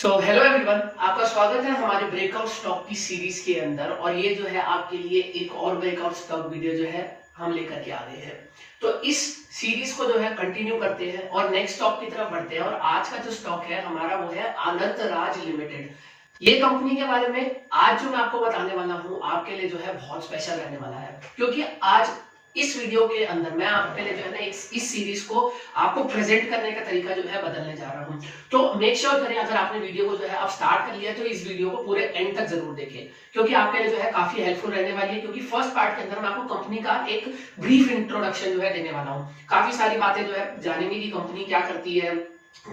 Hello everyone, आपका स्वागत है हमारे ब्रेकआउट स्टॉक की सीरीज के अंदर। और ये जो है आपके लिए एक और ब्रेकआउट स्टॉक वीडियो जो है हम लेकर के आ रहे हैं। तो इस सीरीज को जो है कंटिन्यू करते हैं और नेक्स्ट स्टॉक की तरफ बढ़ते हैं। और आज का जो स्टॉक है हमारा वो है अनंत राज लिमिटेड। ये कंपनी के बारे में आज जो मैं आपको बताने वाला हूँ आपके लिए जो है बहुत स्पेशल रहने वाला है, क्योंकि आज इस वीडियो के अंदर मैं आपके लिए जो है ना इस सीरीज को आपको प्रेजेंट करने का तरीका जो है बदलने जा रहा हूँ। तो मेक श्योर करें, अगर आपने वीडियो को जो है अब स्टार्ट कर लिया तो इस वीडियो को पूरे एंड तक जरूर देखें, क्योंकि आपके लिए जो है काफी हेल्पफुल रहने वाली है। क्योंकि फर्स्ट पार्ट के अंदर मैं आपको कंपनी का एक ब्रीफ इंट्रोडक्शन जो है देने वाला हूँ। काफी सारी बातें जो है जानेंगे कि कंपनी क्या करती है,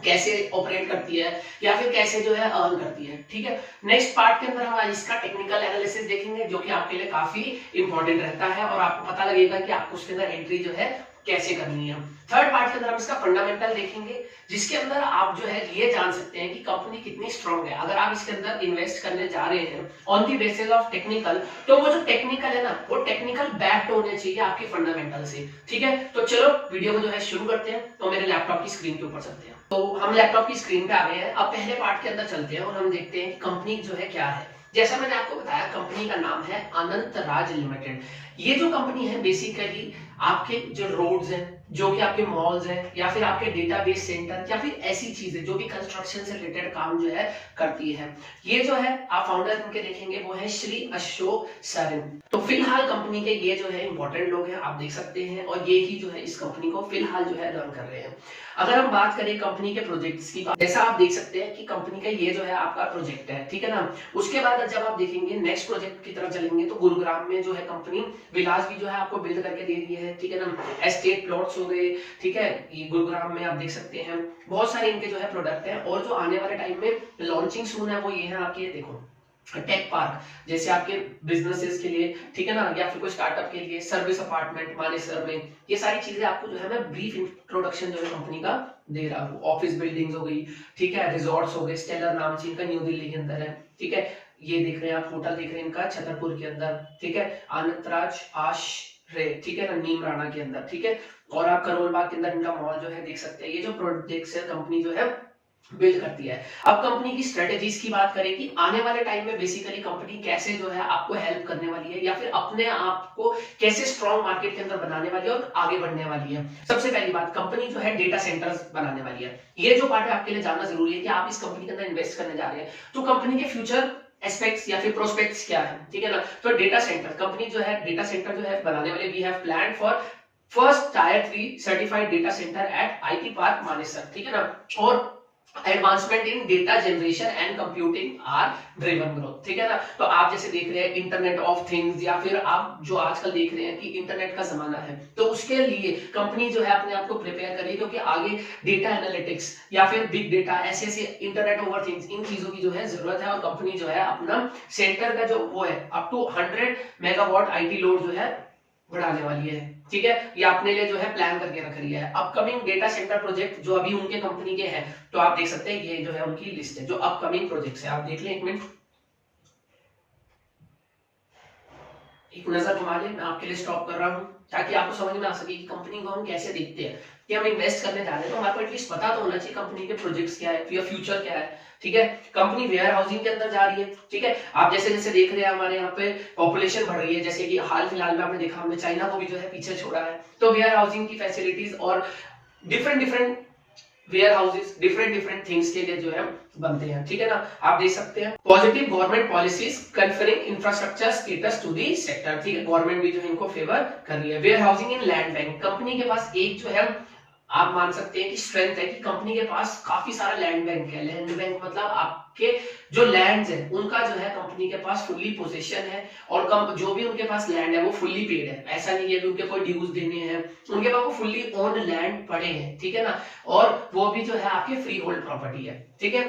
कैसे ऑपरेट करती है, या फिर कैसे जो है अर्न करती है। ठीक है, नेक्स्ट पार्ट के अंदर हम इसका टेक्निकल एनालिसिस देखेंगे, जो कि आपके लिए काफी इंपॉर्टेंट रहता है और आपको पता लगेगा कि आपको उसके अंदर एंट्री जो है कैसे करनी है। थर्ड पार्ट के अंदर हम इसका फंडामेंटल देखेंगे, जिसके अंदर आप जो है ये जान सकते हैं कि कंपनी कितनी स्ट्रांग है। अगर आप इसके अंदर इन्वेस्ट करने जा रहे हैं on the basis of technical, तो वो जो टेक्निकल है ना, वो टेक्निकल बैक्ड होने चाहिए आपकी फंडामेंटल से। ठीक है, तो चलो वीडियो को जो है शुरू करते हैं। तो मेरे लैपटॉप की स्क्रीन के ऊपर चलते हैं। तो हम लैपटॉप की स्क्रीन पे आ गए हैं। अब पहले पार्ट के अंदर चलते हैं और हम देखते हैं कि कंपनी जो है क्या है। जैसा मैंने आपको बताया, कंपनी का नाम है अनंत राज लिमिटेड। ये जो कंपनी है बेसिकली आपके जो रोड्स हैं, जो कि आपके मॉल्स हैं, या फिर आपके डेटाबेस सेंटर, या फिर ऐसी चीजें जो भी कंस्ट्रक्शन से रिलेटेड काम जो है करती है। ये जो है आप फाउंडर इनके देखेंगे वो है श्री अशोक सरिन। तो फिलहाल कंपनी के ये जो है इंपॉर्टेंट लोग हैं, आप देख सकते हैं, और ये ही जो है इस कंपनी को फिलहाल जो है रन कर रहे हैं। अगर हम बात करें कंपनी के प्रोजेक्ट्स की, जैसा आप देख सकते हैं कि कंपनी का ये जो है आपका प्रोजेक्ट है, ठीक है ना। उसके बाद जब आप देखेंगे नेक्स्ट प्रोजेक्ट की तरफ चलेंगे तो गुरुग्राम में जो है कंपनी विलास भी जो है आपको बिल्ड करके दे रही है, ठीक है ना। एस्टेट प्लॉट्स हो गए, ठीक है, ये गुरुग्राम में आप देख सकते हैं बहुत सारे इनके जो है प्रोडक्ट है। और जो आने वाले टाइम में लॉन्चिंग सून है वो ये है आपके, देखो, टेक पार्क, जैसे आपके बिजनेसेस के लिए, ठीक है ना, या फिर कोई स्टार्टअप के लिए, सर्विस अपार्टमेंट मानेसर में, ये सारी चीजें आपको जो है मैं ब्रीफ इंट्रोडक्शन जो है कंपनी का दे रहा हूँ। ऑफिस बिल्डिंग्स हो गई, ठीक है, रिजॉर्ट्स हो गए, स्टेलर नाम से इनका न्यू दिल्ली के अंदर है, ठीक है। ये देख रहे हैं आप, होटल देख रहे हैं इनका छतरपुर के अंदर, ठीक है, अनंतराज आश्रय, ठीक है ना, नीम राणा के अंदर, ठीक है। और आप करोल बाग के अंदर इनका मॉल जो है देख सकते हैं। ये जो प्रोजेक्ट्स है कंपनी जो है बिल्ड करती है। अब कंपनी की स्ट्रेटेजीज की बात करें कि आने वाले टाइम में बेसिकली कंपनी कैसे जो है आपको हेल्प करने वाली है, या फिर अपने आप को कैसे स्ट्रॉन्ग मार्केट के अंदर बनाने वाली है और आगे बढ़ने वाली है। सबसे पहली बात, कंपनी जो है डेटा सेंटर्स बनाने वाली है। ये जो पार्ट है आपके लिए जानना जरूरी है कि आप इस कंपनी के अंदर इन्वेस्ट करने जा रहे हैं तो कंपनी के फ्यूचर एस्पेक्ट्स या फिर प्रोस्पेक्ट्स क्या है, ठीक है ना। तो डेटा सेंटर, कंपनी जो है डेटा सेंटर जो है बनाने वाले, we have plan for first tier 3 certified data center at IT park Manesar, ठीक है ना। और advancement in data generation and computing are driven growth, ठीक है ना। तो आप जैसे देख रहे हैं इंटरनेट ऑफ थिंग्स, या फिर आप जो आजकल देख रहे हैं कि इंटरनेट का जमाना है, तो उसके लिए कंपनी जो है अपने आप को प्रिपेयर कर रही है, क्योंकि आगे डेटा एनालिटिक्स या फिर बिग डेटा, ऐसे ऐसे इंटरनेट ओवर थिंग्स, इन चीजों की जो है जरूरत है। और कंपनी जो है अपना सेंटर का जो वो है up to 100 megawatt IT load जो है बढ़ाने वाली है, ठीक है। ये अपने लिए जो है प्लान करके रख रही है। अपकमिंग डेटा सेंटर प्रोजेक्ट जो अभी उनके कंपनी के हैं, तो आप देख सकते हैं ये जो है उनकी लिस्ट है जो अपकमिंग प्रोजेक्ट्स है। आप देख लें, एक मिनट, एक नजर घुमा लें, मैं आपके लिए स्टॉप कर रहा हूं ताकि आपको समझ में आ सके कि कंपनी को हम कैसे देखते हैं। कि हम इन्वेस्ट करने जा रहे हैं तो हमारे को एटलीस्ट पता तो होना चाहिए कंपनी के प्रोजेक्ट्स क्या है या फ्यूचर क्या है, ठीक है। कंपनी वेयर हाउसिंग के अंदर जा रही है, ठीक है। आप जैसे जैसे देख रहे हैं हमारे यहाँ पे पॉपुलेशन बढ़ रही है, जैसे कि हाल फिलहाल में आपने देखा हमने चाइना को भी जो है पीछे छोड़ा है। तो वेयर हाउसिंग की फैसिलिटीज और different different warehouses different different things के लिए जो है बनते हैं, ठीक है ना। आप देख सकते हैं positive government policies conferring infrastructure status to the sector, ठीक है। गवर्नमेंट भी जो है इनको फेवर कर रही है। Warehousing in land bank, company के पास एक जो है आप मान सकते हैं कि स्ट्रेंथ है कि कंपनी के पास काफी सारा लैंड बैंक है। लैंड बैंक मतलब आपके जो लैंड्स है उनका जो है कंपनी के पास फुल्ली पोजीशन है, और जो भी उनके पास लैंड है वो फुल्ली पेड है। ऐसा नहीं है कि उनके कोई ड्यूज देने हैं, उनके पास वो फुल्ली ओन लैंड पड़े हैं, ठीक है ना। और वो भी जो है आपके फ्री होल्ड प्रॉपर्टी है, ठीक है।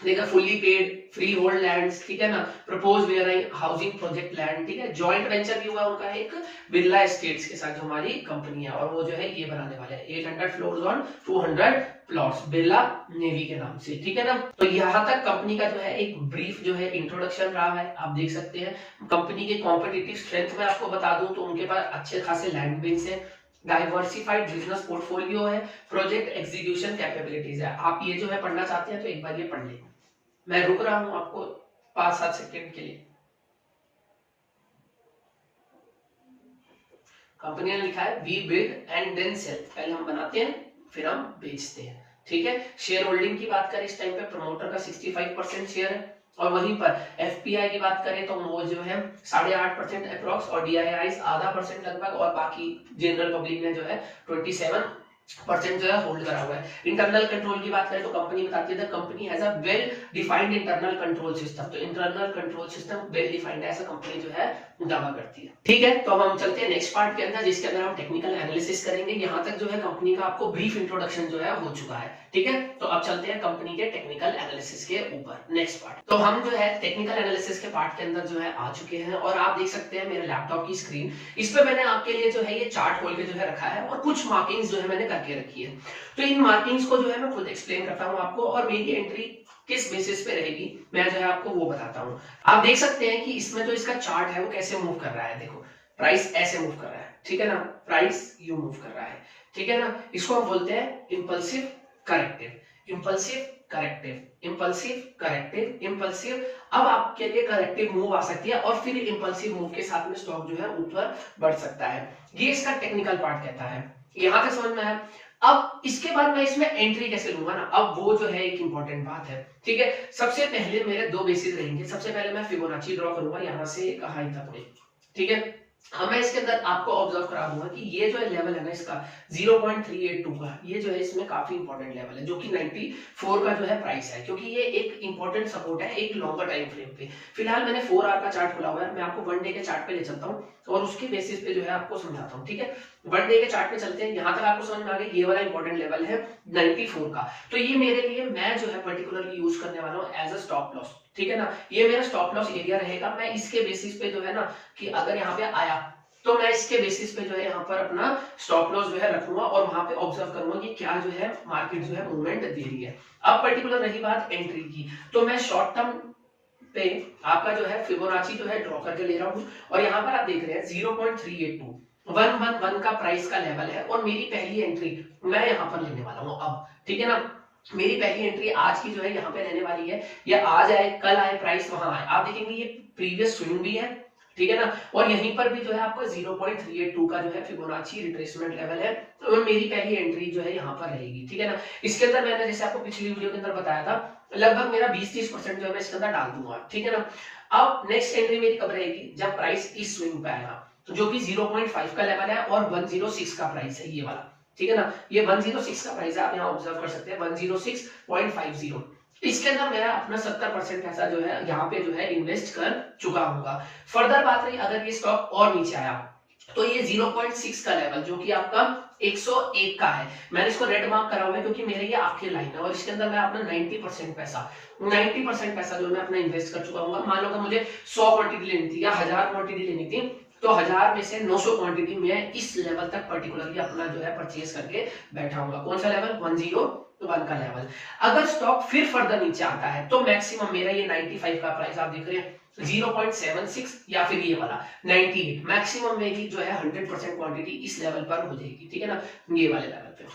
देखा, fully paid freehold lands, ठीक है ना। Propose warehousing project land, ठीक है। जॉइंट वेंचर भी हुआ उनका एक बिरला एस्टेट्स के साथ जो हमारी कंपनी है, और वो जो है ये बनाने वाले हैं 800 floors on 200 plots Birla navy के नाम से, ठीक है ना। तो यहाँ तक कंपनी का जो है एक ब्रीफ जो है इंट्रोडक्शन रहा है। आप देख सकते हैं कंपनी के कॉम्पिटिटिव स्ट्रेंथ में आपको बता दूं तो उनके पास अच्छे खासे लैंड बेस है, डाइवर्सिफाइड बिजनेस पोर्टफोलियो है, प्रोजेक्ट एग्जीक्यूशन कैपेबिलिटीज है। आप ये जो है पढ़ना चाहते हैं तो एक बार ये पढ़ लें। मैं रुक रहा हूं आपको 5-7 सेकेंड के लिए। कंपनी ने लिखा है we build and then sell, पहले हम बनाते हैं फिर हम बेचते हैं, ठीक है। शेयर होल्डिंग की बात करें इस टाइम पे प्रमोटर का 65% शेयर है, और वहीं पर एफपीआई की बात करें तो वो जो है 8.5% अप्रॉक्स, और डीआईआई आधा परसेंट लगभग, और बाकी जनरल पब्लिक ने जो है 27% जो है होल्ड करा हुआ है। इंटरनल कंट्रोल की बात करें तो कंपनी बताती है the company has a well defined internal control system, तो internal control system well defined है, ऐसा कंपनी जो है दावा करती है, ठीक है। तो अब हम चलते हैं नेक्स्ट पार्ट के अंदर, जिसके अंदर हम टेक्निकल एनालिसिस करेंगे। यहाँ तक जो है कंपनी का आपको ब्रीफ इंट्रोडक्शन जो है हो चुका है, ठीक है। तो अब चलते हैं कंपनी के टेक्निकल एनालिसिस के ऊपर, नेक्स्ट पार्ट। तो हम जो है टेक्निकल एनालिसिस के पार्ट के अंदर जो है आ चुके हैं, और आप देख सकते हैं मेरे लैपटॉप की स्क्रीन, इस पे मैंने आपके लिए जो है ये चार्ट खोल के जो है रखा है, और कुछ मार्किंग्स जो है मैंने करके रखी है। तो इन मार्किंग्स को जो है मैं खुद एक्सप्लेन करता हूँ आपको, और मेरी एंट्री किस बेसिस पे रहेगी मैं जो है आपको वो बताता हूँ। आप देख सकते हैं कि इसमें जो इसका चार्ट है वो कैसे मूव कर रहा है, देखो प्राइस ऐसे मूव कर रहा है, ठीक है ना, प्राइस यू मूव कर रहा है, ठीक है ना। इसको हम बोलते हैं impulsive corrective, impulsive corrective, impulsive corrective, impulsive. अब आपके लिए करेक्टिव मूव आ सकती है, और फिर इंपल्सिव मूव के साथ में स्टॉक जो है ऊपर बढ़ सकता है, ये इसका टेक्निकल पार्ट कहता है। यहां तक समझ में आया। अब इसके बाद मैं इसमें एंट्री कैसे लूंगा ना, अब वो जो है एक इंपॉर्टेंट बात है, ठीक है। सबसे पहले मेरे दो बेसिस रहेंगे, सबसे पहले मैं फिबोनाची ड्रॉ करूंगा यहां से एक हाई तक में, ठीक है। अब मैं इसके अंदर आपको ऑब्जर्व करा दूंगा कि ये जो है लेवल है ना इसका 0.382 का, ये जो है इसमें काफी इंपॉर्टेंट लेवल है, जो कि 94 का जो है प्राइस है, क्योंकि ये एक इंपॉर्टेंट सपोर्ट है एक लॉन्गर टाइम फ्रेम पे। फिलहाल मैंने 4 आवर का चार्ट खोला हुआ है, मैं आपको 1 डे के चार्ट पे ले चलता हूँ और उसके बेसिस पे जो है आपको समझाता हूँ, ठीक है। 1 डे के चार्ट पे चलते हैं, यहाँ तक आपको समझ में आ गया ये वाला इंपॉर्टेंट लेवल है 94 का। तो ये मेरे लिए मैं जो है पर्टिकुलरली यूज करने वाला हूँ एज अ स्टॉप लॉस, ठीक है ना। ये मेरा स्टॉप लॉस एरिया रहेगा, मैं इसके बेसिस पे जो है ना कि अगर यहाँ पे आया तो मैं इसके बेसिस पे जो है यहाँ पर अपना स्टॉप लॉस जो है रखूंगा, और वहां पे ऑब्जर्व करूंगा कि क्या जो है मार्केट जो है मूवमेंट दे रही है। अब पर्टिकुलर रही बात एंट्री की, तो मैं शॉर्ट टर्म पे आपका जो है फिबोनाची जो है ड्रॉ करके ले रहा हूँ, और यहाँ पर आप देख रहे हैं 0.382 111 का प्राइस का लेवल है, और मेरी पहली एंट्री मैं यहाँ पर लेने वाला हूँ अब, ठीक है ना। मेरी पहली एंट्री आज की जो है यहाँ पे रहने वाली है, या आज आए कल आए प्राइस वहां आए, आप देखेंगे ये प्रीवियस स्विंग भी है, ठीक है ना। और यहीं पर भी जो है आपका 0.382 का जो है फिबोनाची रिट्रेसमेंट लेवल है, तो मेरी पहली एंट्री जो है यहाँ पर रहेगी, ठीक है ना। इसके अंदर मैंने जैसे आपको पिछली वीडियो के अंदर बताया था लगभग मेरा 20-30% जो है मैं इसके अंदर डाल दूंगा, ठीक है ना। अब नेक्स्ट एंट्री मेरी कब रहेगी, जब प्राइस इस स्विंग पे आएगा, तो जो कि 0.5 का लेवल है और 106 का प्राइस है ये वाला, ठीक है ना। ये 106 का प्राइस है, आप यहाँ ऑब्जर्व कर सकते हैं 106.50। इसके अंदर मेरा अपना 70% पैसा जो है यहाँ पे जो है इन्वेस्ट कर चुका होगा। फर्दर बात रही अगर ये स्टॉक और नीचे आया तो ये 0.6 का लेवल जो कि आपका 101 का है, मैंने इसको रेड मार्क करा हुआ है क्योंकि मेरे ये आखिरी लाइन है, और इसके अंदर मैं अपना 90% पैसा जो मैं अपना इन्वेस्ट कर चुका हूँ। मान लो कि मुझे 100 क्वांटिटी लेनी थी या 1000 क्वांटिटी लेनी थी, तो 1000 में से 900 क्वांटिटी में इस लेवल तक पर्टिकुलरली अपना जो है परचेज करके बैठा हूँ। कौन सा लेवल, 101 का लेवल। अगर स्टॉक फिर फर्दर नीचे आता है तो मैक्सिमम मेरा ये 95 का प्राइस आप देख रहे हैं 0.76 या फिर ये वाला 98, मैक्सिमम मेरी जो है 100% क्वांटिटी इस लेवल पर हो जाएगी, ठीक है ना। ये वाले लेवल पे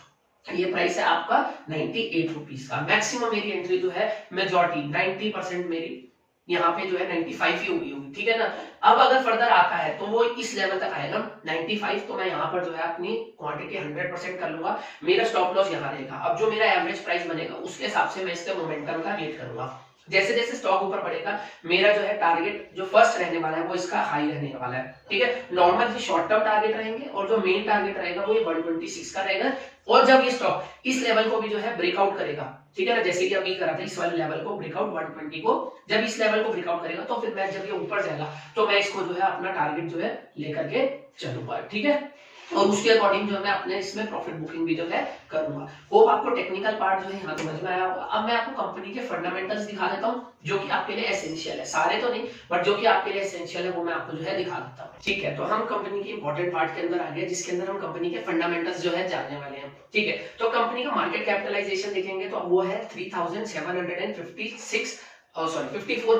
ये प्राइस है आपका 98 रुपीस का, मैक्सिमम मेरी एंट्री जो है मेजॉरिटी 90% मेरी यहाँ पे जो है 95 ही होगी, ठीक है ना। अब अगर फर्दर आता है तो वो इस लेवल तक आएगा 95, तो मैं यहाँ पर जो है अपनी क्वांटिटी 100% कर लूंगा, मेरा स्टॉप लॉस यहाँ रहेगा। अब जो मेरा एवरेज प्राइस बनेगा उसके हिसाब से मैं इसके मोमेंटम का वेट करूंगा। जैसे जैसे स्टॉक ऊपर बढ़ेगा मेरा जो है टारगेट जो फर्स्ट रहने वाला है वो इसका हाई रहने वाला है, ठीक है। नॉर्मल जो शॉर्ट टर्म टारगेट रहेंगे और जो मेन टारगेट रहेगा वो ये 126 का रहेगा, और जब ये स्टॉक इस लेवल को भी जो है ब्रेकआउट करेगा, ठीक है ना, जैसे कि अभी करा था इस वाले लेवल को ब्रेकआउट 120 को, जब इस लेवल को ब्रेकआउट करेगा तो फिर मैं जब ये ऊपर जाएगा तो मैं इसको जो है अपना टारगेट जो है लेकर के चलूंगा, ठीक है। और उसके अकॉर्डिंग जो है मैं अपने इसमें प्रॉफिट बुकिंग भी जो है करूंगा। होप आपको टेक्निकल पार्ट जो है यहाँ समझ में आया होगा। अब मैं आपको कंपनी के फंडामेंटल्स दिखा देता हूँ जो कि आपके लिए एसेंशियल है, सारे तो नहीं बट जो कि आपके लिए एसेंशियल है वो मैं आपको जो है दिखा देता हूँ, ठीक है। तो हम कंपनी के इंपॉर्टेंट पार्ट के अंदर आ गए जिसके अंदर हम कंपनी के फंडामेंटल्स जो है जानने वाले हैं, ठीक है। तो कंपनी का मार्केट कैपिटलाइजेशन देखेंगे तो वो है 54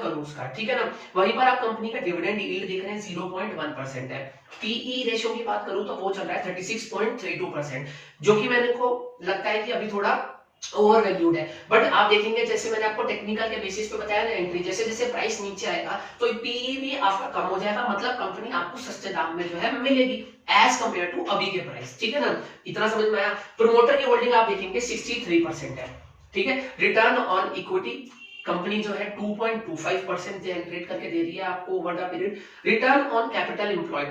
करोड़ का, ठीक है ना। वहीं पर आप कंपनी का डिविडेंड यील्ड देख रहे हैं 0.1% है। पीई रेशियो की बात करूं तो वो चल रहा है 36.32%, जो कि मैंने को लगता है कि अभी थोड़ा ओवर वैल्यूड है। बट आप देखेंगे जैसे मैंने आपको टेक्निकल के बेसिस पे बताया ना, एंट्री जैसे जैसे प्राइस नीचे आएगा तो पीई भी आपका कम हो जाएगा, मतलब कंपनी आपको सस्ते दाम में जो है मिलेगी एज कंपेयर टू अभी के प्राइस। ठीक है ना, इतना समझ में आया। प्रमोटर की होल्डिंग आप देखेंगे 63% है। ठीक है, रिटर्न ऑन इक्विटी कंपनी जो है 2.25% जनरेट करके दे रही है आपको over the period. Return on capital employed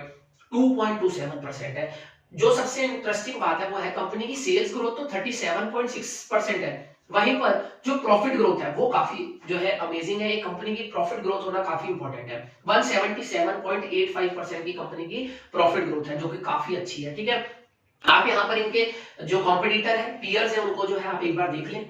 2.27% है। जो सबसे इंटरेस्टिंग बात है वो है कंपनी की सेल्स ग्रोथ तो 37.6% है, वहीं पर जो प्रॉफिट ग्रोथ है वो काफी जो है अमेजिंग है। एक कंपनी की प्रॉफिट ग्रोथ होना काफी इंपॉर्टेंट है। 177.85% की कंपनी की प्रॉफिट ग्रोथ है, जो कि काफी अच्छी है। ठीक है, आप यहाँ पर इनके जो कॉम्पिटिटर है, पीयर्स है, उनको जो है आप एक बार देख लें।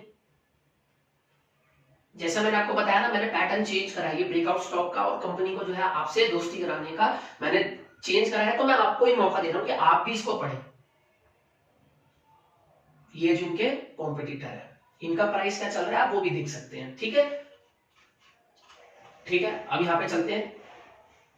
जैसा मैंने आपको बताया ना, मैंने पैटर्न चेंज करा है ब्रेकआउट स्टॉक का, और कंपनी को जो है आपसे दोस्ती कराने का मैंने चेंज करा है। तो मैं आपको ही मौका दे रहा हूं कि आप भी इसको पढ़ें। ये जो इनके कॉम्पिटिटर है, इनका प्राइस क्या चल रहा है आप वो भी देख सकते हैं। ठीक है, ठीक है, अब यहाँ पे चलते हैं,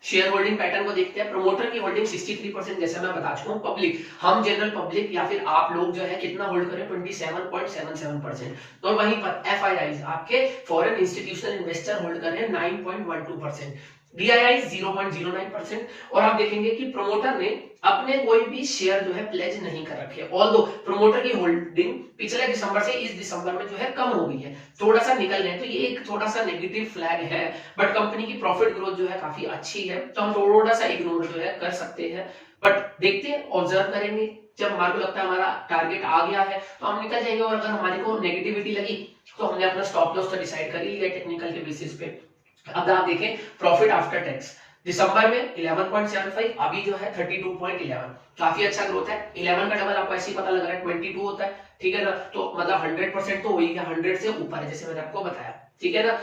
शेयर होल्डिंग पैटर्न को देखते हैं। प्रमोटर की होल्डिंग 63%, जैसे मैं बता चुका हूं। पब्लिक, हम जनरल पब्लिक या फिर आप लोग जो है कितना होल्ड करें, 27.77%। तो वहीं पर एफआईआईज आपके फॉरेन इंस्टीट्यूशनल इन्वेस्टर होल्ड कर रहे हैं 9.12%, डीआईआई 0.09%। और आप देखेंगे कि प्रमोटर ने अपने कोई भी शेयर जो है प्लेज नहीं कर रखे, ऑल्दो प्रमोटर की होल्डिंग पिछले दिसंबर से इस दिसंबर में जो है कम हो गई है, थोड़ा सा निकल रहे हैं, तो ये एक थोड़ा सा नेगेटिव फ्लैग है। बट कंपनी की प्रॉफिट ग्रोथ जो है काफी अच्छी है, तो हम थोड़ा सा इग्नोर जो है कर सकते हैं। बट देखते हैं, ऑब्जर्व करेंगे, जब हमारे को लगता है हमारा टारगेट आ गया है तो हम निकल जाएंगे, और अगर हमारे को नेगेटिविटी लगी तो हमने अपना स्टॉप लॉस तो डिसाइड कर ही लिया टेक्निकल के बेसिस पे। अब आप देखें प्रॉफिट आफ्टर टैक्स दिसंबर में 11.75, अभी जो है 32.11, काफी अच्छा ग्रोथ है। 11 का डबल आपको ऐसे ही पता लग रहा है 22 होता है। ठीक है ना, तो मतलब 100% तो हो ही गया, 100 से ऊपर है जैसे मैंने आपको बताया। ठीक है ना,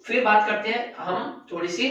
फिर बात करते हैं हम थोड़ी सी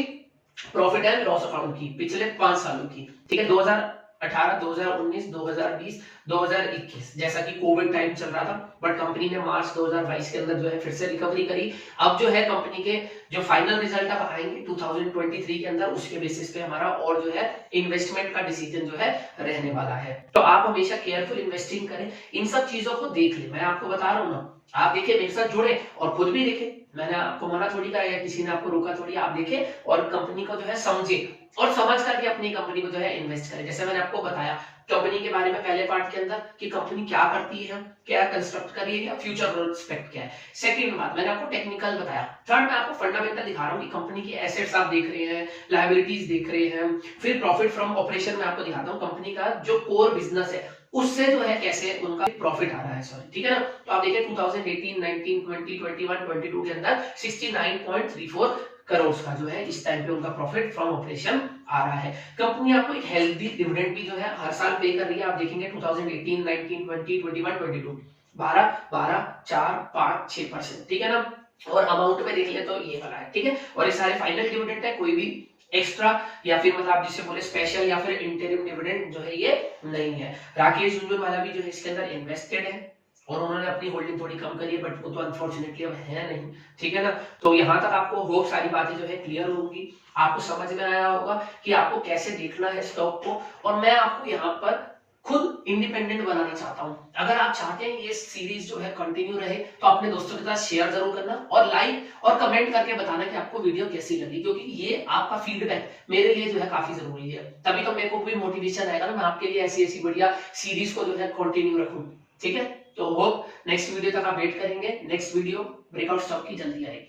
प्रॉफिट एंड लॉस अकाउंट की पिछले 5 सालों की। ठीक है, 2018, 2019, 2020, 2021, जैसा कि कोविड टाइम चल रहा था, बट कंपनी ने मार्च 2022 के अंदर जो है फिर से रिकवरी करी। अब जो है कंपनी के जो फाइनल रिजल्ट अब आएंगे 2023 के अंदर, उसके बेसिस पे हमारा और जो है इन्वेस्टमेंट का डिसीजन जो है रहने वाला है। तो आप हमेशा केयरफुल इन्वेस्टिंग करें, इन सब चीजों को देख ले। मैं आपको बता रहा हूँ ना, आप देखिए मेरे साथ जुड़े और खुद भी देखें, मैंने आपको मना थोड़ी करा या किसी ने आपको रोका थोड़ी, आप देखें और कंपनी को जो है समझे और समझ करके अपनी कंपनी को जो है इन्वेस्ट करें। जैसे मैंने आपको बताया कंपनी के बारे में पहले पार्ट के अंदर कि कंपनी क्या करती है, क्या कंस्ट्रक्ट कर रही है, फ्यूचर प्रोस्पेक्ट क्या है। सेकंड बात मैंने आपको टेक्निकल बताया। थर्ड मैं आपको फंडामेंटल दिखा रहा हूँ कि कंपनी की एसेट्स आप देख रहे हैं, लायबिलिटीज देख रहे हैं। फिर प्रॉफिट फ्रॉम ऑपरेशन में आपको दिखाता हूँ कंपनी का जो कोर बिजनेस है उससे जो है कैसे उनका प्रॉफिट आ रहा है। सॉरी, ठीक है ना, तो आप देखिए 2018, 19, 20, 21, 22 के अंदर 69.34 करोड़ का जो है इस टाइम पे उनका प्रॉफिट फ्रॉम ऑपरेशन आ रहा है। कंपनी आपको एक हेल्दी डिविडेंड भी जो है हर साल पे कर रही है। आप देखेंगे 2018, 19, 20, 21, 22 12, 12, 4, 5, 6%। ठीक है ना, और अमाउंट में देख ले तो ये वाला है। ठीक है, और ये सारे फाइनल डिविडेंड है, कोई भी एक्स्ट्रा या फिर मतलब आप जिसे बोले स्पेशल या फिर इंटरिम डिविडेंड जो है ये नहीं है। राकेश झुंझुनवाला भी जो है इसके अंदर इन्वेस्टेड है और उन्होंने अपनी होल्डिंग थोड़ी कम करी है, बट वो तो अनफॉर्चुनेटली अब है नहीं। ठीक है ना, तो यहाँ तक आपको होप सारी बातें जो है क्लियर होंगी, आपको समझ में आया होगा कि आपको कैसे देखना है स्टॉक को। और मैं आपको यहाँ पर खुद इंडिपेंडेंट बनाना चाहता हूं। अगर आप चाहते हैं ये सीरीज जो है कंटिन्यू रहे तो अपने दोस्तों के साथ शेयर जरूर करना और लाइक और कमेंट करके बताना कि आपको वीडियो कैसी लगी, क्योंकि ये आपका फीडबैक मेरे लिए जो है काफी जरूरी है। तभी तो मेरे को भी मोटिवेशन आएगा ना, मैं आपके लिए ऐसी ऐसी बढ़िया सीरीज को जो है कंटिन्यू रखूं। ठीक है, तो होप नेक्स्ट वीडियो तक आप वेट करेंगे। नेक्स्ट वीडियो ब्रेकआउट स्टॉक की जल्दी आएगी।